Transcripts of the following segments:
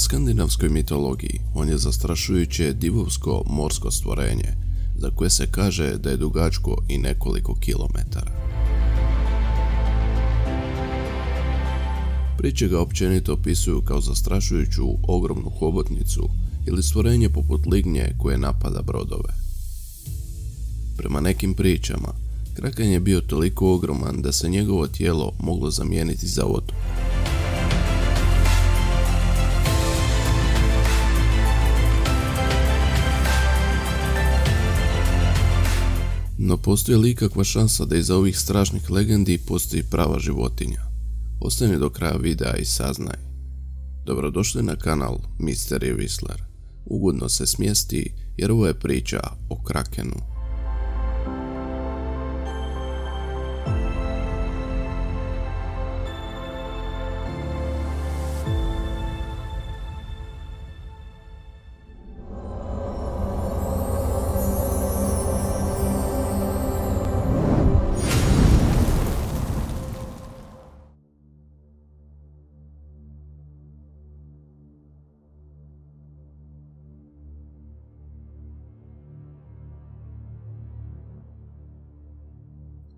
skandinavskoj mitologiji on je zastrašujuće divovsko morsko stvorenje, za koje se kaže da je dugačko i nekoliko kilometara. Priče ga općenito opisuju kao zastrašujuću ogromnu hobotnicu ili stvorenje poput lignje koje napada brodove. Prema nekim pričama, kraken je bio toliko ogroman da se njegovo tijelo moglo zamijeniti za vodu. No postoji li ikakva šansa da iza ovih strašnih legendi postoji prava životinja? Ostani do kraja videa i saznaj. Dobrodošli na kanal Mystery Whistler. Ugodno se smjesti jer ovo je priča o krakenu.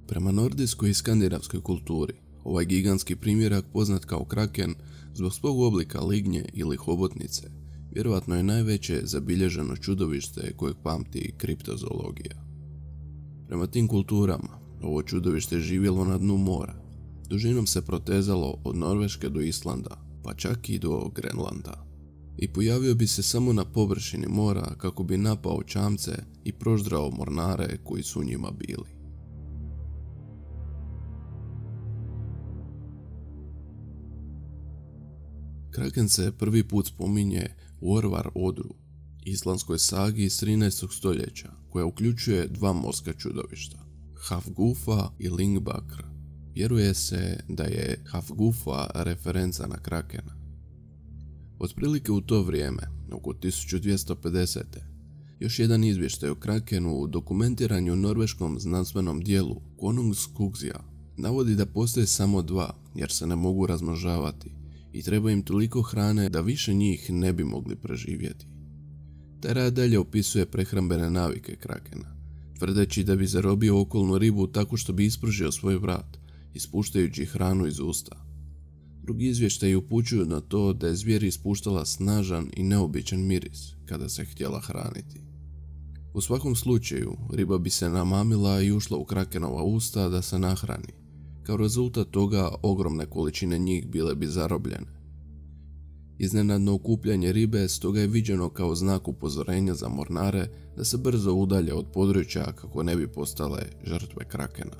Prema nordijskoj i skandinavskoj kulturi, ovaj gigantski primjerak poznat kao kraken zbog svog oblika lignje ili hobotnice, vjerojatno je najveće zabilježeno čudovište kojeg pamti kriptozoologija. Prema tim kulturama, ovo čudovište je živjelo na dnu mora. Dužinom se protezalo od Norveške do Islanda, pa čak i do Grenlanda. I pojavio bi se samo na površini mora kako bi napao čamce i proždrao mornare koji su u njima bili. Kraken se prvi put spominje u Orvar Odru, islandskoj sagi iz 13. stoljeća, koja uključuje dva morska čudovišta, Hafgufa i Lyngbakr. Vjeruje se da je Hafgufa referenca na krakena. Otprilike u to vrijeme, oko 1250. još jedan izvještaj o krakenu dokumentiran je u norveškom znanstvenom dijelu Konungskugsia. Navodi da postoje samo dva, jer se ne mogu razmnožavati i treba im toliko hrane da više njih ne bi mogli preživjeti. Taj rad dalje opisuje prehrambene navike krakena, tvrdeći da bi zarobio okolnu ribu tako što bi ispržio svoj vrat, ispuštajući hranu iz usta. Drugi izvještaji upućuju na to da je zvijer ispuštala snažan i neobičan miris kada se htjela hraniti. U svakom slučaju, riba bi se namamila i ušla u krakenova usta da se nahrani. Kao rezultat toga, ogromne količine njih bile bi zarobljene. Iznenadno okupljanje ribe stoga je viđeno kao znak upozorenja za mornare da se brzo udalje od područja kako ne bi postale žrtve krakena.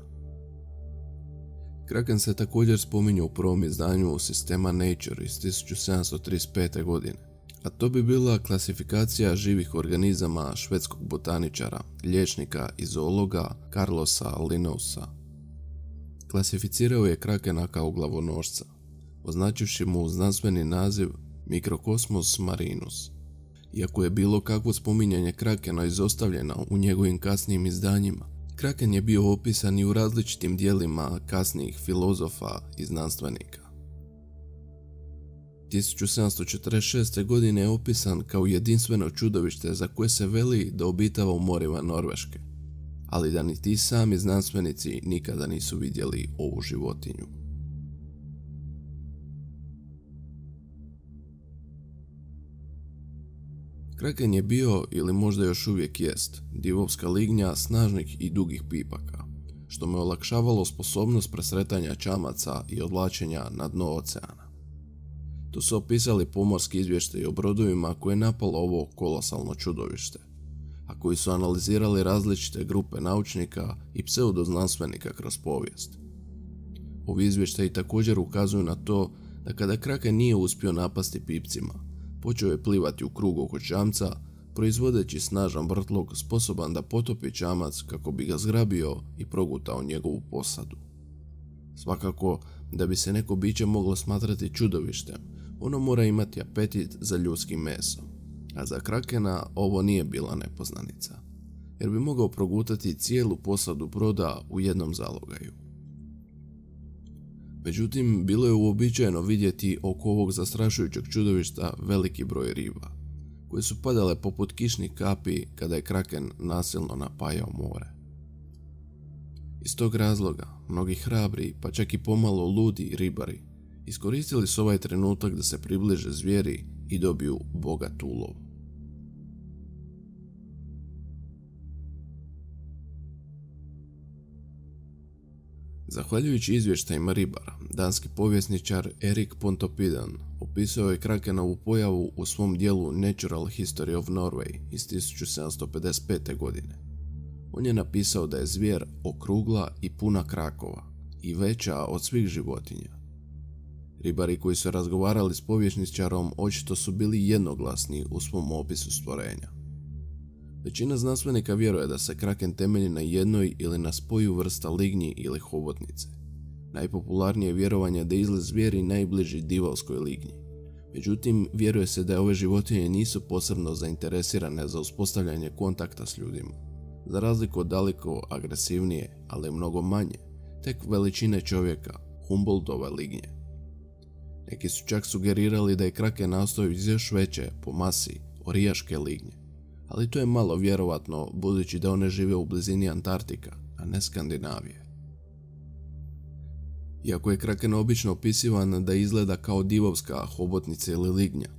Kraken se također spominje u prvom izdanju sistema Nature iz 1735. godine, a to bi bila klasifikacija živih organizama švedskog botaničara, liječnika i zoologa Carlosa Linneusa. Klasificirao je krakena kao glavonošca, označivši mu znanstveni naziv Microcosmos marinus. Iako je bilo kakvo spominjanje krakena izostavljeno u njegovim kasnijim izdanjima, kraken je bio opisan i u različitim dijelima kasnijih filozofa i znanstvenika. 1746. godine je opisan kao jedinstveno čudovište za koje se veli da obitava u morima Norveške, ali da ni ti sami znanstvenici nikada nisu vidjeli ovu životinju. Kraken je bio, ili možda još uvijek jest, divovska lignja snažnih i dugih pipaka, što mu je olakšavalo sposobnost presretanja čamaca i odvlačenja na dno oceana. Tu su opisali pomorski izvještaji o brodovima koje je napalo ovo kolosalno čudovište, a koji su analizirali različite grupe naučnika i pseudoznanstvenika kroz povijest. Ovi izvještaji također ukazuju na to da kada kraken nije uspio napasti pipcima, počeo je plivati u krug oko čamca, proizvodeći snažan vrtlog sposoban da potopi čamac kako bi ga zgrabio i progutao njegovu posadu. Svakako, da bi se neko biće moglo smatrati čudovištem, ono mora imati apetit za ljudskim mesom, a za krakena ovo nije bila nepoznanica, jer bi mogao progutati cijelu posadu broda u jednom zalogaju. Međutim, bilo je uobičajeno vidjeti oko ovog zastrašujućeg čudovišta veliki broj riba, koje su padale poput kišnih kapi kada je kraken nasilno napajao more. Iz tog razloga, mnogi hrabri, pa čak i pomalo ludi ribari, iskoristili su ovaj trenutak da se približe zvijeri i dobiju bogat ulov. Zahvaljujući izvještajima ribara, danski povjesničar Erik Pontoppidan opisao je krakenovu pojavu u svom dijelu Natural History of Norway iz 1755. godine. On je napisao da je zvijer okrugla i puna krakova i veća od svih životinja. Ribari koji su razgovarali s povjesničarom očito su bili jednoglasni u svom opisu stvorenja. Većina znanstvenika vjeruje da se kraken temelji na jednoj ili na spoju vrsta lignji ili hobotnice. Najpopularnije je vjerovanje da je izgled zvijeri najbliži divovskoj lignji. Međutim, vjeruje se da ove životinje nisu posebno zainteresirane za uspostavljanje kontakta s ljudima. Za razliku od daleko agresivnije, ali mnogo manje, tek veličine čovjeka, Humboldtove lignje. Neki su čak sugerirali da je kraken nastao iz još veće, po masi, orijaške lignje. Ali to je malo vjerovatno budući da one žive u blizini Antarktika, a ne Skandinavije. Iako je kraken obično opisivan da izgleda kao divovska hobotnica ili lignja,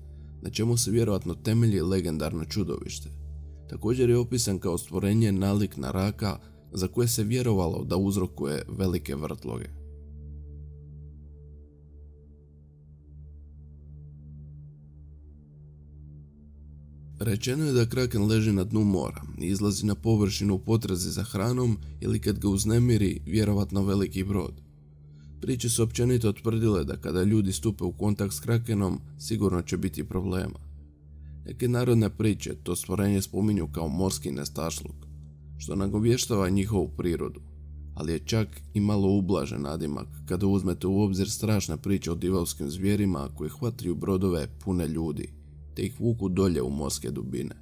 na čemu se vjerovatno temelji legendarno čudovište, također je opisan kao stvorenje nalik na raka za koje se vjerovalo da uzrokuje velike vrtloge. Rečeno je da kraken leži na dnu mora i izlazi na površinu u potrazi za hranom ili kad ga uznemiri vjerovatno veliki brod. Priče su općenito tvrdile da kada ljudi stupe u kontakt s krakenom, sigurno će biti problema. Neke narodne priče to stvorenje spominju kao morski nestašluk, što nagovještava njihovu prirodu, ali je čak i malo ublažen nadimak kada uzmete u obzir strašne priče o divovskim zvijerima koji hvataju brodove pune ljudi, te ih vuku dolje u morske dubine.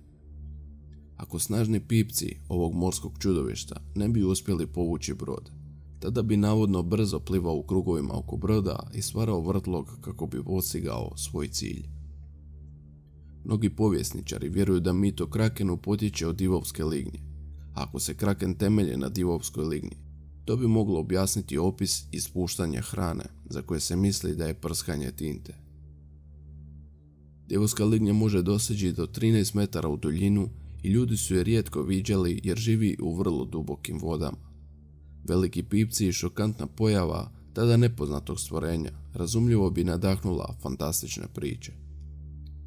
Ako snažni pipci ovog morskog čudovišta ne bi uspjeli povući brod, tada bi navodno brzo plivao u krugovima oko broda i stvarao vrtlog kako bi postigao svoj cilj. Mnogi povjesničari vjeruju da mit o krakenu potječe od divovske lignje. Ako se kraken temelji na divovskoj lignji, to bi moglo objasniti opis ispuštanja hrane, za koje se misli da je prskanje tinte. Divovska lignja može doseći do 13 metara u duljinu i ljudi su je rijetko viđali jer živi u vrlo dubokim vodama. Veliki pipci i šokantna pojava tada nepoznatog stvorenja razumljivo bi nadahnula fantastične priče.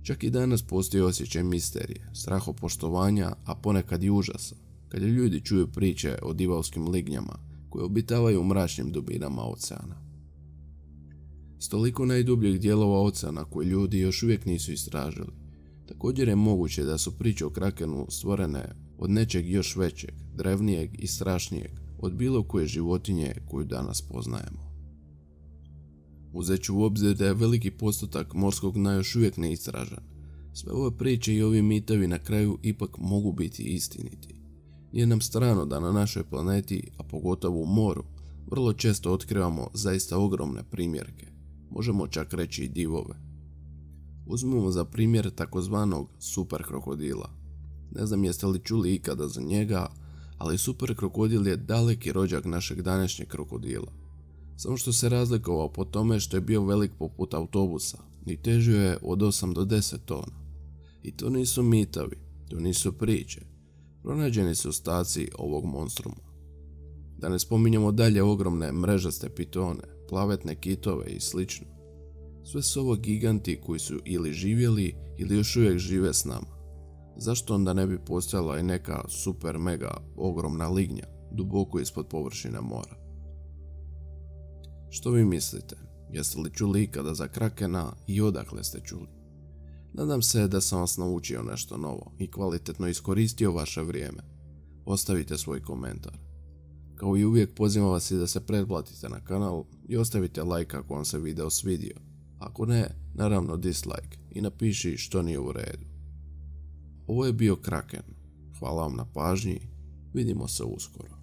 Čak i danas postoji osjećaj misterije, strahopoštovanja, a ponekad i užasa, kada ljudi čuju priče o divovskim lignjama koje obitavaju u mračnim dubinama oceana. S toliko najdubljih dijelova oceana koje ljudi još uvijek nisu istražili, također je moguće da su priče o krakenu stvorene od nečeg još većeg, drevnijeg i strašnijeg od bilo koje životinje koju danas poznajemo. Uzeću u obzir da je veliki postotak morskog dna još uvijek neistražen, sve ove priče i ovi mitovi na kraju ipak mogu biti istiniti. Nije nam strano da na našoj planeti, a pogotovo u moru, vrlo često otkrivamo zaista ogromne primjerke, možemo čak reći i divove. Uzmimo za primjer takozvanog super krokodila. Ne znam jeste li čuli ikada za njega, ali super krokodil je daleki rođak našeg današnjeg krokodila. Samo što se razlikovao po tome što je bio velik poput autobusa i težio je od 8 do 10 tona. I to nisu mitovi, to nisu priče. Pronađeni su ostaci ovog monstruma. Da ne spominjemo dalje ogromne mrežaste pitone, plavetne kitove i sl. Sve su ovo giganti koji su ili živjeli ili još uvijek žive s nama. Zašto onda ne bi postojala i neka super mega ogromna lignja duboko ispod površine mora? Što vi mislite? Jeste li čuli ikada za krakena i odakle ste čuli? Nadam se da sam vas naučio nešto novo i kvalitetno iskoristio vaše vrijeme. Ostavite svoj komentar. Kao i uvijek pozivam vas i da se pretplatite na kanal i ostavite like ako vam se video svidio. Ako ne, naravno dislike i napiši što nije u redu. Ovo je bio Kraken. Hvala vam na pažnji. Vidimo se uskoro.